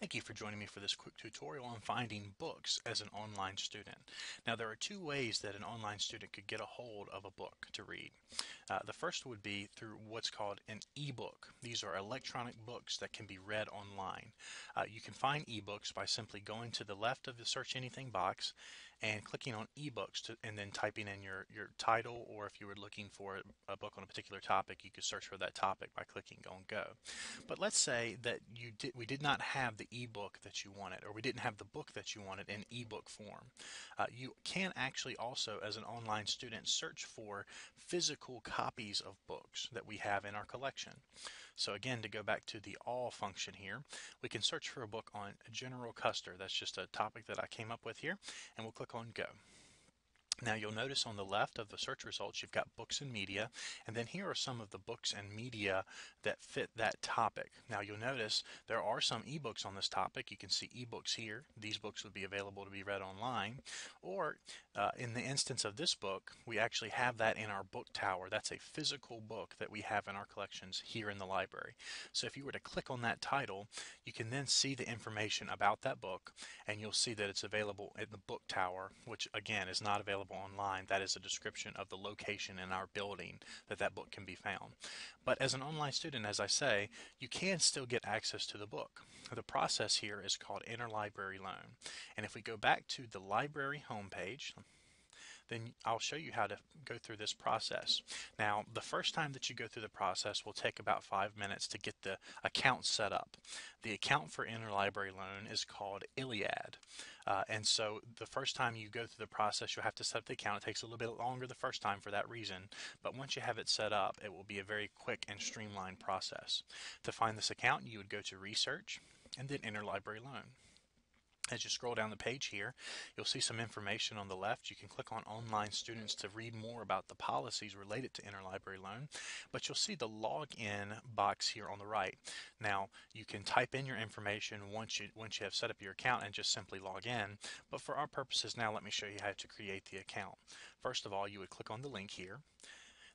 Thank you for joining me for this quick tutorial on finding books as an online student. Now there are two ways that an online student could get a hold of a book to read. The first would be through what's called an ebook. These are electronic books that can be read online. You can find ebooks by simply going to the left of the search anything box and clicking on ebooks and then typing in your title, or if you were looking for a book on a particular topic, you could search for that topic by clicking on go. But let's say that we did not have the ebook that you wanted, or we didn't have the book that you wanted in ebook form. You can actually also, as an online student, search for physical copies of books that we have in our collection. So again, to go back to the all function here, we can search for a book on General Custer. That's just a topic that I came up with here, and we'll click on go. Now you'll notice on the left of the search results you've got books and media, and then here are some of the books and media that fit that topic. Now you'll notice there are some ebooks on this topic. You can see ebooks here. These books would be available to be read online, or in the instance of this book, we actually have that in our book tower. That's a physical book that we have in our collections here in the library. So if you were to click on that title, you can then see the information about that book, and you'll see that it's available in the book tower, which again is not available online. That is a description of the location in our building that book can be found. But as an online student, as I say, you can still get access to the book. The process here is called Interlibrary Loan. And if we go back to the library homepage, then I'll show you how to go through this process. Now, the first time that you go through the process will take about 5 minutes to get the account set up. The account for Interlibrary Loan is called Iliad. And so the first time you go through the process, you'll have to set up the account. It takes a little bit longer the first time for that reason, but once you have it set up, it will be a very quick and streamlined process. To find this account, you would go to Research and then Interlibrary Loan. As you scroll down the page here, you'll see some information on the left. You can click on Online Students to read more about the policies related to Interlibrary Loan, but you'll see the login box here on the right. Now, you can type in your information once you have set up your account and just simply log in, but for our purposes now, let me show you how to create the account. First of all, you would click on the link here.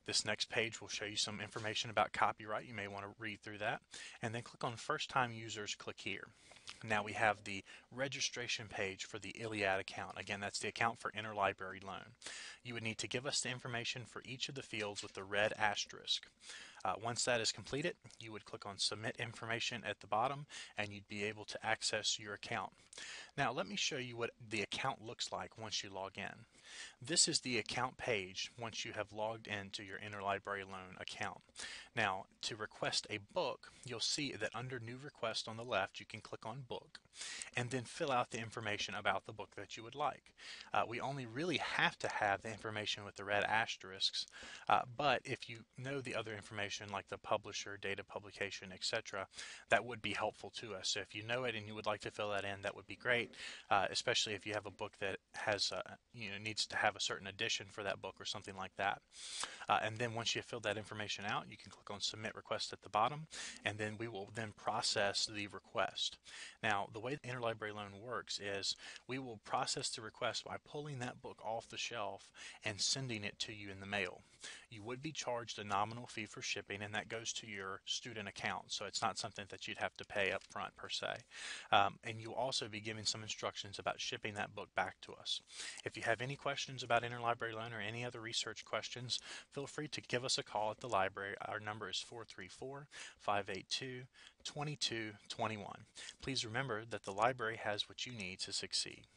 This next page will show you some information about copyright. You may want to read through that. And then click on First Time Users, click here. Now we have the registration page for the Iliad account. Again, that's the account for Interlibrary Loan. You would need to give us the information for each of the fields with the red asterisk. Once that is completed, you would click on Submit Information at the bottom, and you'd be able to access your account. Now let me show you what the account looks like once you log in. This is the account page once you have logged into your Interlibrary Loan account. Now, to request a book, you'll see that under New Request on the left, you can click on Book and then fill out the information about the book that you would like. We only really have to have the information with the red asterisks, but if you know the other information like the publisher, date of publication, etc., that would be helpful to us. So if you know it and you would like to fill that in, that would be great, especially if you have a book that has needs to have a certain edition for that book or something like that. And then once you have filled that information out, you can click on Submit Request at the bottom, and then we will then process the request. Now, the way the Interlibrary Loan works is we will process the request by pulling that book off the shelf and sending it to you in the mail. You would be charged a nominal fee for shipping, and that goes to your student account, so it's not something that you'd have to pay up front per se. And you'll also be given some instructions about shipping that book back to us. If you have any questions about Interlibrary Loan or any other research questions, feel free to give us a call at the library. Our number is 434-582-2221. Please remember that the library has what you need to succeed.